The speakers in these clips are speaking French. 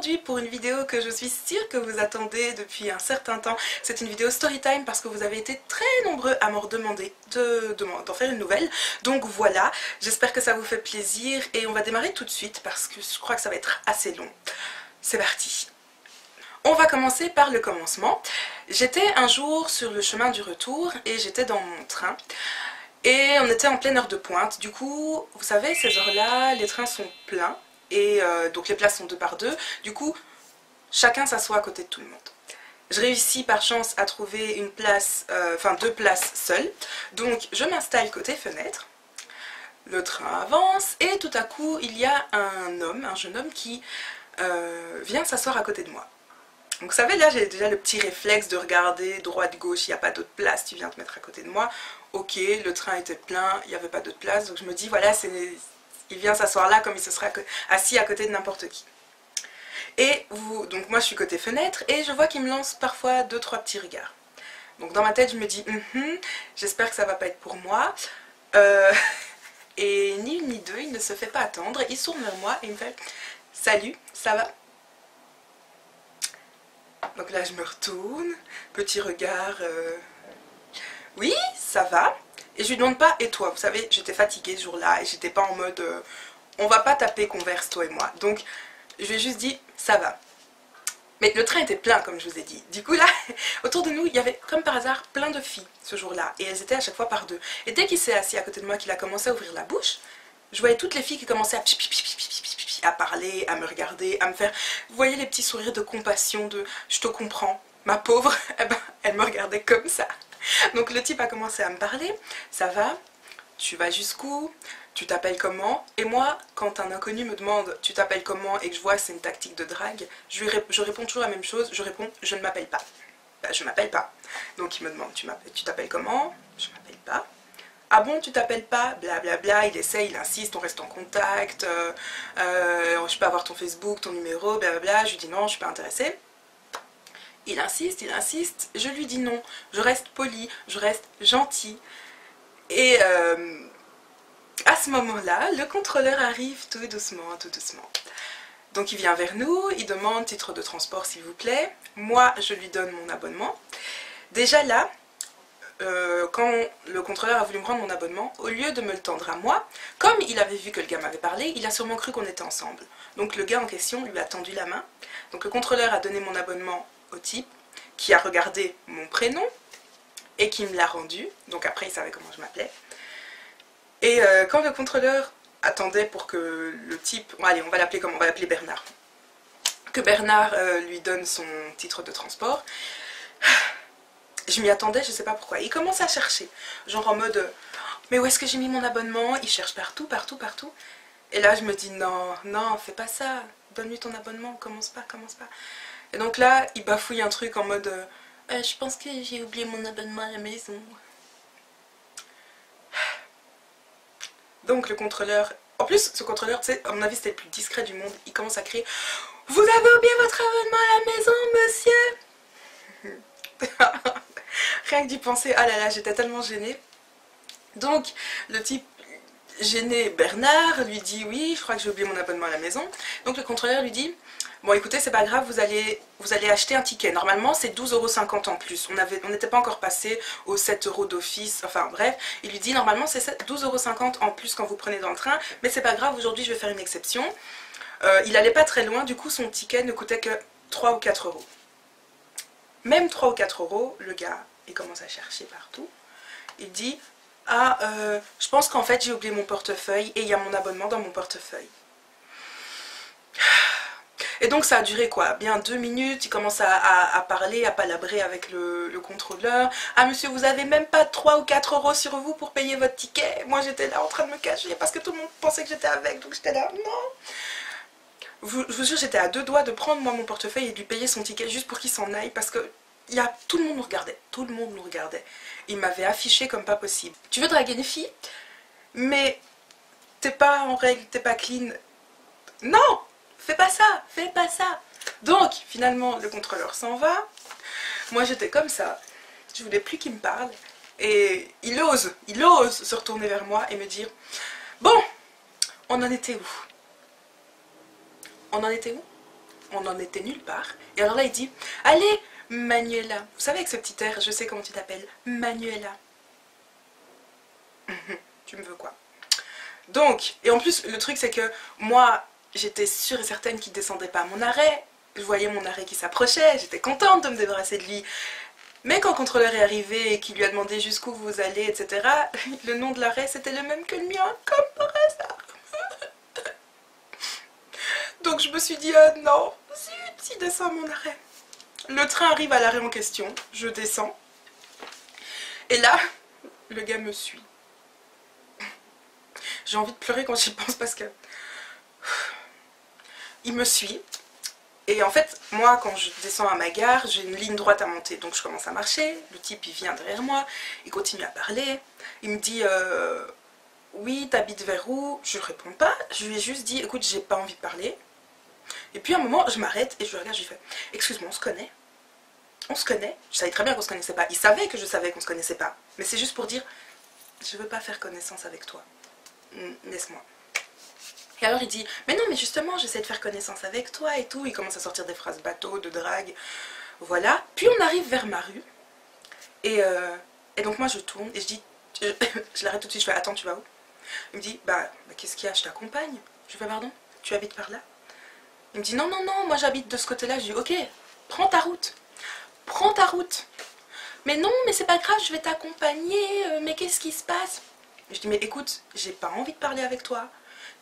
aujourd'hui pour une vidéo que je suis sûre que vous attendez depuis un certain temps. C'est une vidéo story time parce que vous avez été très nombreux à m'en demander d'en faire une nouvelle. Donc voilà, j'espère que ça vous fait plaisir et on va démarrer tout de suite parce que je crois que ça va être assez long. C'est parti. On va commencer par le commencement. J'étais un jour sur le chemin du retour et j'étais dans mon train. Et on était en pleine heure de pointe, du coup, vous savez, ces heures-là, les trains sont pleins, et donc les places sont 2 par 2, du coup, chacun s'assoit à côté de tout le monde. Je réussis par chance à trouver une place, enfin 2 places seules, donc je m'installe côté fenêtre, le train avance, et tout à coup, il y a un jeune homme qui vient s'asseoir à côté de moi. Donc vous savez, là j'ai déjà le petit réflexe de regarder droite-gauche, il n'y a pas d'autre place, tu viens te mettre à côté de moi. Ok, le train était plein, il n'y avait pas d'autre place, donc je me dis voilà, il vient s'asseoir là comme il se serait assis à côté de n'importe qui. Et donc moi je suis côté fenêtre et je vois qu'il me lance parfois 2-3 petits regards. Donc dans ma tête je me dis j'espère que ça va pas être pour moi. Et ni une ni deux, il ne se fait pas attendre, il se tourne vers moi et il me fait salut, ça va? Donc là je me retourne, petit regard, oui ça va, et je lui demande pas et toi, vous savez j'étais fatiguée ce jour-là et j'étais pas en mode on va pas taper converse toi et moi, donc je lui ai juste dit ça va. Mais le train était plein comme je vous ai dit, du coup là autour de nous il y avait comme par hasard plein de filles ce jour-là et elles étaient à chaque fois par 2, et dès qu'il s'est assis à côté de moi qu'il a commencé à ouvrir la bouche, je voyais toutes les filles qui commençaient à parler, à me regarder, à me faire... Vous voyez les petits sourires de compassion, de je te comprends, ma pauvre, eh ben, elle me regardait comme ça. Donc le type a commencé à me parler, ça va, tu vas jusqu'où, tu t'appelles comment? Et moi, quand un inconnu me demande tu t'appelles comment et que je vois que c'est une tactique de drague, je réponds toujours la même chose, je réponds je ne m'appelle pas. Ben, je m'appelle pas. Donc il me demande tu t'appelles comment? Je m'appelle pas. Ah bon, tu t'appelles pas? Blablabla, il essaie, il insiste, on reste en contact, je peux avoir ton Facebook, ton numéro, blablabla, je lui dis non, je suis pas intéressée. Il insiste, je lui dis non, je reste polie, je reste gentille. Et à ce moment-là, le contrôleur arrive tout doucement, tout doucement. Donc il vient vers nous, il demande titre de transport s'il vous plaît, moi je lui donne mon abonnement. Déjà là, quand le contrôleur a voulu me rendre mon abonnement, au lieu de me le tendre à moi, comme il avait vu que le gars m'avait parlé, il a sûrement cru qu'on était ensemble. Donc le gars en question lui a tendu la main. Donc le contrôleur a donné mon abonnement au type, qui a regardé mon prénom et qui me l'a rendu. Donc après il savait comment je m'appelais. Et quand le contrôleur attendait pour que le type, bon, allez on va l'appeler comment? On va l'appeler Bernard. Que Bernard lui donne son titre de transport. Je m'y attendais, je sais pas pourquoi. Il commence à chercher, genre en mode mais où est-ce que j'ai mis mon abonnement? Il cherche partout. Et là je me dis non, non, fais pas ça, donne-lui ton abonnement, commence pas. Et donc là, il bafouille un truc en mode je pense que j'ai oublié mon abonnement à la maison. Donc le contrôleur, en plus ce contrôleur, tu sais, à mon avis c'était le plus discret du monde, il commence à crier vous avez oublié votre abonnement à la maison, monsieur? Rien que d'y penser, ah là là, j'étais tellement gênée. Donc, le type gêné, Bernard, lui dit oui, je crois que j'ai oublié mon abonnement à la maison. Donc le contrôleur lui dit bon écoutez, c'est pas grave, vous allez acheter un ticket. Normalement c'est 12,50 € en plus. On n'était pas encore passé aux 7 € d'office, enfin bref. Il lui dit normalement c'est 12,50 € en plus quand vous prenez dans le train, mais c'est pas grave, aujourd'hui je vais faire une exception. Il allait pas très loin, du coup son ticket ne coûtait que 3 ou 4 €. Même 3 ou 4 €, le gars, il commence à chercher partout. Il dit ah, je pense qu'en fait j'ai oublié mon portefeuille et il y a mon abonnement dans mon portefeuille. Et donc ça a duré quoi? Bien 2 minutes, il commence à parler, à palabrer avec le contrôleur. Ah monsieur, vous avez même pas 3 ou 4 € sur vous pour payer votre ticket? Moi j'étais là en train de me cacher parce que tout le monde pensait que j'étais avec, donc j'étais là, non. Je vous jure, j'étais à 2 doigts de prendre moi mon portefeuille et de lui payer son ticket juste pour qu'il s'en aille parce que tout le monde nous regardait, il m'avait affiché comme pas possible. Tu veux draguer une fille, mais t'es pas en règle, t'es pas clean, non, fais pas ça. Donc finalement le contrôleur s'en va, moi j'étais comme ça, je voulais plus qu'il me parle, et il ose se retourner vers moi et me dire bon, on en était où? On n'en était nulle part. Et alors là, il dit, allez, Manuela. Vous savez, avec ce petit air, je sais comment tu t'appelles. Manuela. Tu me veux quoi? Donc, et en plus, le truc, c'est que moi, j'étais sûre et certaine qu'il ne descendait pas à mon arrêt. Je voyais mon arrêt qui s'approchait. J'étais contente de me débarrasser de lui. Mais quand le contrôleur est arrivé et qu'il lui a demandé jusqu'où vous allez, etc., le nom de l'arrêt, c'était le même que le mien, comme par hasard. Donc je me suis dit, non, si descends à mon arrêt. Le train arrive à l'arrêt en question, je descends. Et là, le gars me suit. J'ai envie de pleurer quand j'y pense parce que... Il me suit. Et en fait, moi, quand je descends à ma gare, j'ai une ligne droite à monter. Donc je commence à marcher, le type, il vient derrière moi, il continue à parler. Il me dit, oui, t'habites vers où? Je ne réponds pas, je lui ai juste dit, écoute, j'ai pas envie de parler. Et puis à un moment, je m'arrête et je le regarde, je lui fais, excuse-moi, on se connaît? On se connaît? Je savais très bien qu'on se connaissait pas. Il savait que je savais qu'on se connaissait pas. Mais c'est juste pour dire, je veux pas faire connaissance avec toi. Laisse-moi. Et alors il dit, mais non, mais justement, j'essaie de faire connaissance avec toi et tout. Il commence à sortir des phrases bateau, de drague. Voilà. Puis on arrive vers ma rue. Et donc moi je tourne et je dis, je l'arrête tout de suite, je fais, attends, tu vas où? Il me dit, bah qu'est-ce qu'il y a, je t'accompagne. Je lui fais, pardon, tu habites par là? Il me dit, non, non, non, moi j'habite de ce côté-là. Je dis, ok, prends ta route. Prends ta route. Mais non, mais c'est pas grave, je vais t'accompagner. Mais qu'est-ce qui se passe? Je dis, mais écoute, j'ai pas envie de parler avec toi.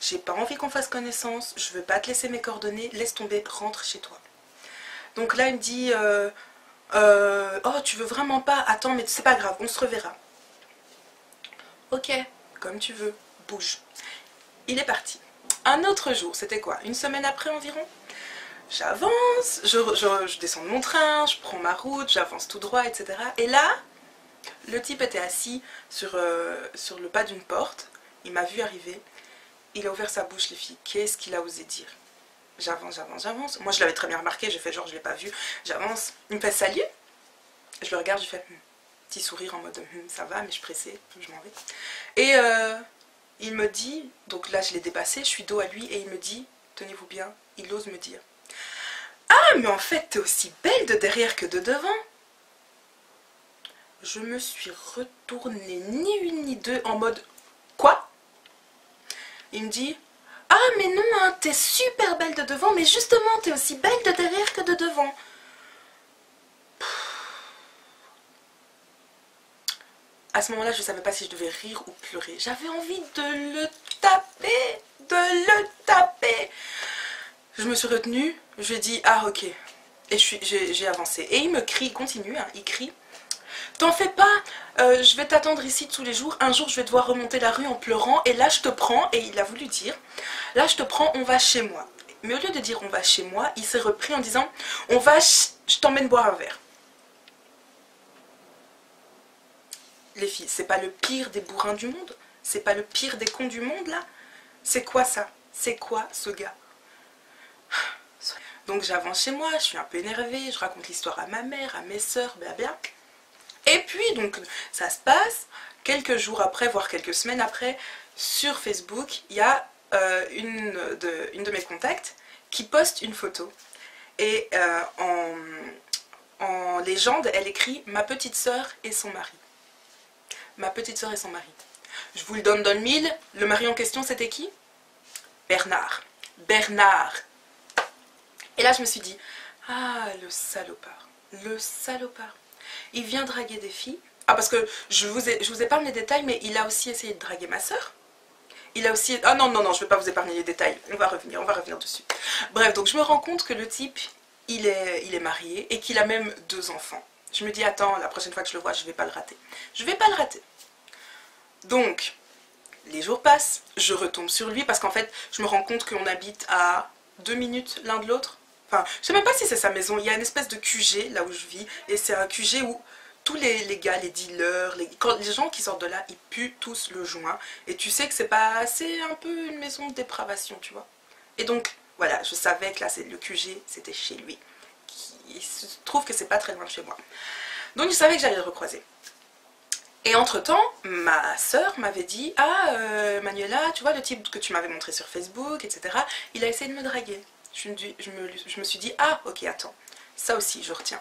J'ai pas envie qu'on fasse connaissance. Je veux pas te laisser mes coordonnées. Laisse tomber, rentre chez toi. Donc là, il me dit, oh, tu veux vraiment pas? Attends, mais c'est pas grave, on se reverra. Ok, comme tu veux, bouge. Il est parti. Un autre jour, c'était quoi? Une semaine après environ? J'avance, je descends de mon train, je prends ma route, j'avance tout droit, etc. Et là, le type était assis sur le pas d'une porte. Il m'a vu arriver. Il a ouvert sa bouche, les filles. Qu'est-ce qu'il a osé dire? J'avance, j'avance, j'avance. Moi, je l'avais très bien remarqué. J'ai fait genre, je l'ai pas vu. J'avance. Il me fait salut. Je le regarde, je fais petit sourire en mode ça va, mais je suis pressée, je m'en vais. Et il me dit, donc là, je l'ai dépassé, je suis dos à lui, et il me dit, tenez-vous bien, il ose me dire, ah, mais en fait, t'es aussi belle de derrière que de devant. Je me suis retournée, ni une ni deux, en mode, quoi? Il me dit, ah, mais non, hein, t'es super belle de devant, mais justement, t'es aussi belle de derrière que de devant. À ce moment-là, je ne savais pas si je devais rire ou pleurer. J'avais envie de le taper, Je me suis retenue, je lui ai dit, ah ok. Et j'ai avancé. Et il me crie, il continue, hein, il crie. T'en fais pas, je vais t'attendre ici tous les jours. Un jour, je vais devoir remonter la rue en pleurant. Et là, je te prends, et il a voulu dire, là, je te prends, on va chez moi. Mais au lieu de dire on va chez moi, il s'est repris en disant, on va, je t'emmène boire un verre. Les filles, c'est pas le pire des bourrins du monde? C'est pas le pire des cons du monde, là? C'est quoi ça? C'est quoi ce gars? Donc j'avance chez moi, je suis un peu énervée, je raconte l'histoire à ma mère, à mes soeurs, blabla. Et puis, donc, ça se passe, quelques jours après, voire quelques semaines après, sur Facebook, il y a une de mes contacts qui poste une photo. Et en légende, elle écrit « Ma petite sœur et son mari ». Ma petite sœur et son mari. Je vous le donne dans le mille. Le mari en question, c'était qui? Bernard. Bernard. Et là, je me suis dit, ah, le salopard. Le salopard. Il vient draguer des filles. Ah, parce que je vous épargne les détails, mais il a aussi essayé de draguer ma sœur. Il a aussi... Ah non, non, non, je ne vais pas vous épargner les détails. On va revenir dessus. Bref, donc je me rends compte que le type, il est marié et qu'il a même 2 enfants. Je me dis, attends, la prochaine fois que je le vois, je ne vais pas le rater. Je ne vais pas le rater. Donc, les jours passent, je retombe sur lui parce qu'en fait, je me rends compte qu'on habite à 2 minutes l'un de l'autre. Enfin, je ne sais même pas si c'est sa maison. Il y a une espèce de QG là où je vis. Et c'est un QG où tous les gars, les dealers, quand les gens qui sortent de là, ils puent tous le joint. Et tu sais que c'est pas... C'est un peu une maison de dépravation, tu vois. Et donc, voilà, je savais que là, le QG, c'était chez lui. Il se trouve que c'est pas très loin de chez moi. Donc je savais que j'allais le recroiser. Et entre temps, ma sœur m'avait dit, ah Manuela, tu vois le type que tu m'avais montré sur Facebook, etc. Il a essayé de me draguer. je me suis dit, ah ok, attends, ça aussi je retiens.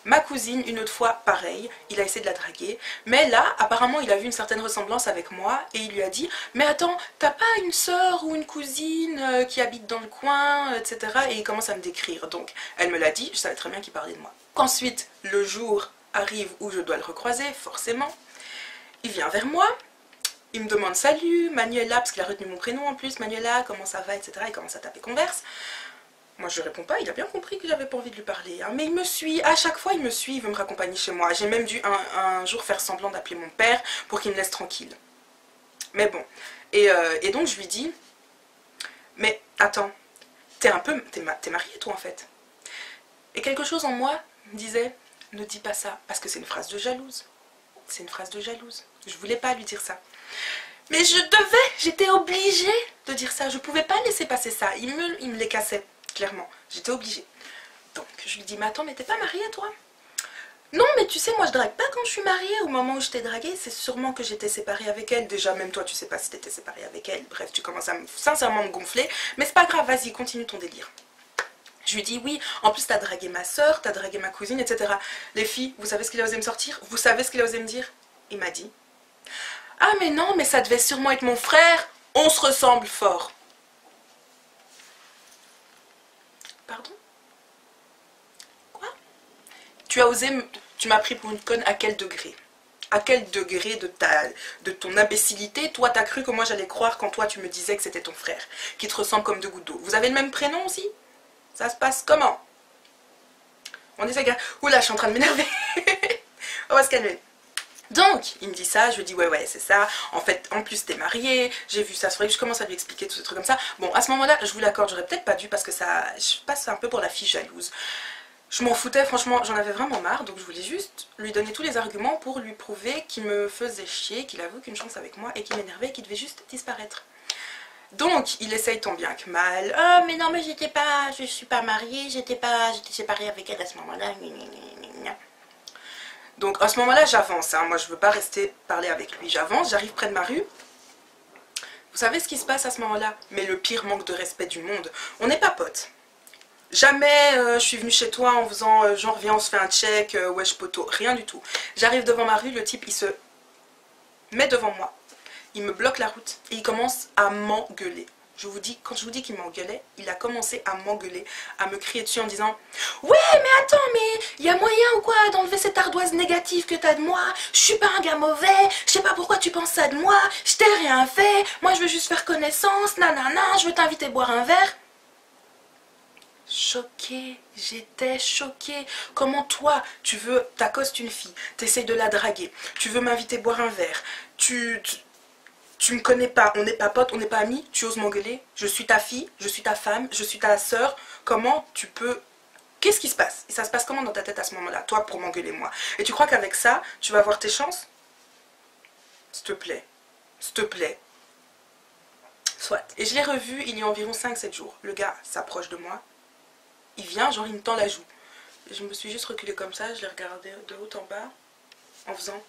Ma cousine, une autre fois, pareil, il a essayé de la draguer, mais là, apparemment, il a vu une certaine ressemblance avec moi, et il lui a dit, mais attends, t'as pas une sœur ou une cousine qui habite dans le coin, etc. Et il commence à me décrire, donc elle me l'a dit, je savais très bien qu'il parlait de moi. Ensuite, le jour arrive où je dois le recroiser, forcément, il vient vers moi, il me demande salut, Manuela, parce qu'il a retenu mon prénom en plus, Manuela, comment ça va, etc. Il commence à taper converse. Moi je ne réponds pas, il a bien compris que j'avais pas envie de lui parler, hein. Mais il me suit, à chaque fois il me suit, il veut me raccompagner chez moi. J'ai même dû un jour faire semblant d'appeler mon père pour qu'il me laisse tranquille. Mais bon, et donc je lui dis, mais attends, t'es mariée toi en fait. Et quelque chose en moi me disait, ne dis pas ça, parce que c'est une phrase de jalouse. C'est une phrase de jalouse. Je voulais pas lui dire ça. Mais j'étais obligée de dire ça, je pouvais pas laisser passer ça, il me les cassait. Clairement, j'étais obligée. Donc je lui dis, mais attends, mais t'es pas mariée toi? Non, mais tu sais, moi je drague pas quand je suis mariée. Au moment où je t'ai draguée, c'est sûrement que j'étais séparée avec elle. Déjà, même toi, tu sais pas si t'étais séparée avec elle. Bref, tu commences à sincèrement me gonfler. Mais c'est pas grave, vas-y, continue ton délire. Je lui dis, oui, en plus t'as dragué ma soeur, t'as dragué ma cousine, etc. Les filles, vous savez ce qu'il a osé me sortir? Vous savez ce qu'il a osé me dire? Il m'a dit, ah mais non, mais ça devait sûrement être mon frère. On se ressemble fort. Pardon? Quoi? Tu m'as pris pour une conne à quel degré? À quel degré de ton imbécilité, toi t'as cru que moi j'allais croire quand toi tu me disais que c'était ton frère, qui te ressemble comme deux gouttes d'eau? Vous avez le même prénom aussi? Ça se passe comment? On dit ça, gars. Oula, je suis en train de m'énerver. On va se calmer. Donc, il me dit ça, je lui dis ouais, c'est ça. En fait, en plus, t'es mariée, j'ai vu ça sur je commence à lui expliquer tout ce truc comme ça. Bon, à ce moment-là, je vous l'accorde, j'aurais peut-être pas dû parce que ça, je passe un peu pour la fille jalouse. Je m'en foutais, franchement, j'en avais vraiment marre, donc je voulais juste lui donner tous les arguments pour lui prouver qu'il me faisait chier, qu'il avait aucune chance avec moi et qu'il m'énervait et qu'il devait juste disparaître. Donc, il essaye tant bien que mal. Oh, mais non, mais je suis pas mariée, j'étais séparée avec elle à ce moment-là. Donc à ce moment-là, j'avance, hein. Moi je veux pas rester parler avec lui, j'avance, j'arrive près de ma rue. Vous savez ce qui se passe à ce moment-là? Mais le pire manque de respect du monde. On n'est pas potes. Jamais je suis venue chez toi en faisant genre viens on se fait un check, wesh poto, rien du tout. J'arrive devant ma rue, le type il se met devant moi, il me bloque la route et il commence à m'engueuler. Quand je vous dis qu'il m'engueulait, il a commencé à m'engueuler, à me crier dessus en disant « Ouais, mais attends, mais il y a moyen ou quoi d'enlever cette ardoise négative que t'as de moi? Je suis pas un gars mauvais, je sais pas pourquoi tu penses ça de moi, je t'ai rien fait, moi je veux juste faire connaissance, nanana, je veux t'inviter boire un verre. » Choquée, j'étais choquée. Comment toi, t'accostes une fille, t'essayes de la draguer, tu veux m'inviter boire un verre, tu me connais pas, on n'est pas potes, on n'est pas amis, tu oses m'engueuler, je suis ta fille, je suis ta femme, je suis ta soeur, comment tu peux... Qu'est-ce qui se passe? Et ça se passe comment dans ta tête à ce moment-là, toi, pour m'engueuler moi? Et tu crois qu'avec ça, tu vas avoir tes chances? S'il te plaît, s'il te plaît. Soit. Et je l'ai revu il y a environ 5-7 jours. Le gars s'approche de moi, il vient, genre il me tend la joue. Et je me suis juste reculée comme ça, je l'ai regardé de haut en bas, en faisant...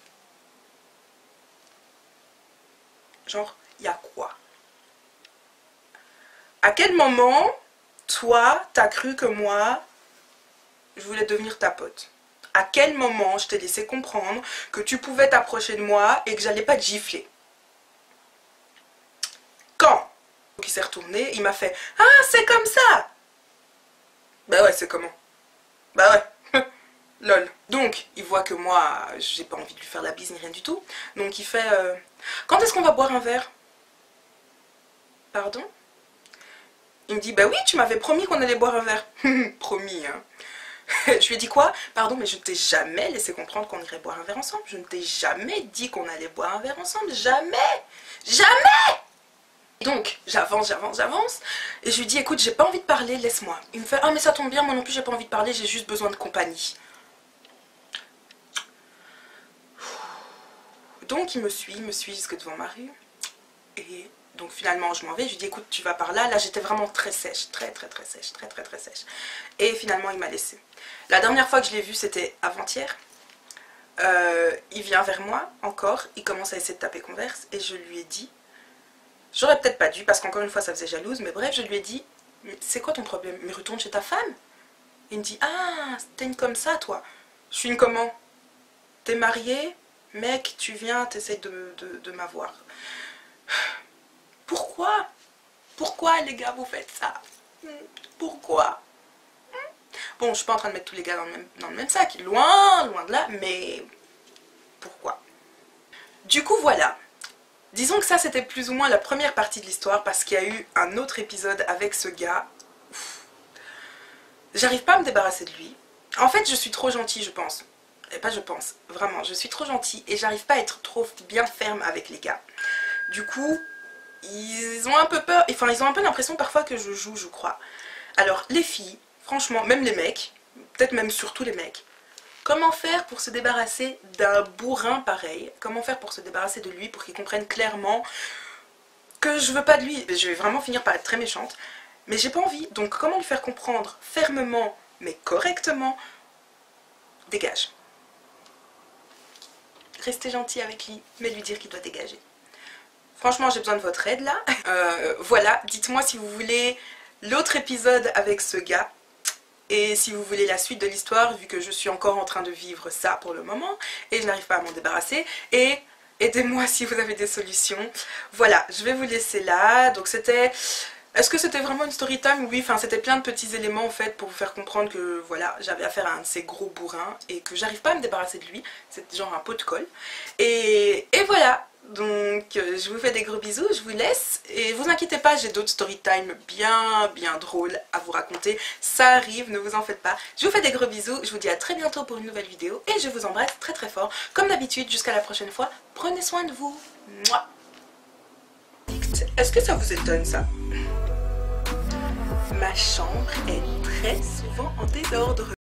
Genre, il y a quoi? À quel moment, toi, t'as cru que moi, je voulais devenir ta pote? À quel moment je t'ai laissé comprendre que tu pouvais t'approcher de moi et que j'allais pas te gifler? Quand? Donc il s'est retourné, il m'a fait « Ah, c'est comme ça !» Bah ouais, c'est comment? Bah ouais. Lol. Donc, il voit que moi, j'ai pas envie de lui faire la bise ni rien du tout. Donc il fait quand est-ce qu'on va boire un verre? Pardon? Il me dit, bah oui, tu m'avais promis qu'on allait boire un verre. Promis, hein. Je lui ai dit quoi? Pardon, mais je ne t'ai jamais laissé comprendre qu'on irait boire un verre ensemble. Je ne t'ai jamais dit qu'on allait boire un verre ensemble. Jamais! Jamais! Donc, j'avance. Et je lui dis, écoute, j'ai pas envie de parler, laisse-moi. Il me fait, ah mais ça tombe bien, moi non plus j'ai pas envie de parler, j'ai juste besoin de compagnie. Donc il me suit jusque devant ma rue. Et donc finalement je m'en vais, je lui dis écoute tu vas par là. Là j'étais vraiment très sèche, très sèche. Et finalement il m'a laissé. La dernière fois que je l'ai vu c'était avant-hier. Il vient vers moi encore, il commence à essayer de taper converse. Et je lui ai dit, j'aurais peut-être pas dû parce qu'encore une fois ça faisait jalouse. Mais bref je lui ai dit, c'est quoi ton problème? Mais retourne chez ta femme. Il me dit, ah, t'es une comme ça, toi. Je suis une comment? T'es mariée, mec, tu viens, t'essayes de m'avoir. Pourquoi? Pourquoi, les gars, vous faites ça? Pourquoi? Bon, je suis pas en train de mettre tous les gars dans le même sac, loin de là, mais pourquoi? Du coup, voilà. Disons que ça, c'était plus ou moins la première partie de l'histoire, parce qu'il y a eu un autre épisode avec ce gars. J'arrive pas à me débarrasser de lui. En fait, je suis trop gentille, je pense. Et pas je pense, vraiment, je suis trop gentille et j'arrive pas à être trop bien ferme avec les gars. Du coup, ils ont un peu peur, enfin ils ont un peu l'impression parfois que je joue, je crois. Alors les filles, franchement, même les mecs, peut-être même surtout les mecs, comment faire pour se débarrasser d'un bourrin pareil? Comment faire pour se débarrasser de lui, pour qu'il comprenne clairement que je veux pas de lui? Je vais vraiment finir par être très méchante, mais j'ai pas envie. Donc comment lui faire comprendre fermement, mais correctement? Dégage. Restez gentil avec lui, mais lui dire qu'il doit dégager. Franchement, j'ai besoin de votre aide là. Voilà, dites-moi si vous voulez l'autre épisode avec ce gars. Et si vous voulez la suite de l'histoire, vu que je suis encore en train de vivre ça pour le moment. Et je n'arrive pas à m'en débarrasser. Et aidez-moi si vous avez des solutions. Voilà, je vais vous laisser là. Donc c'était... Est-ce que c'était vraiment une story time? Oui, enfin c'était plein de petits éléments en fait pour vous faire comprendre que voilà, j'avais affaire à un de ces gros bourrins et que j'arrive pas à me débarrasser de lui. C'est genre un pot de colle. Et voilà, donc je vous fais des gros bisous, je vous laisse. Et vous inquiétez pas, j'ai d'autres story time bien drôles à vous raconter. Ça arrive, ne vous en faites pas. Je vous fais des gros bisous, je vous dis à très bientôt pour une nouvelle vidéo. Et je vous embrasse très fort. Comme d'habitude, jusqu'à la prochaine fois, prenez soin de vous. Mouah. Est-ce que ça vous étonne ça? Ma chambre est très souvent en désordre.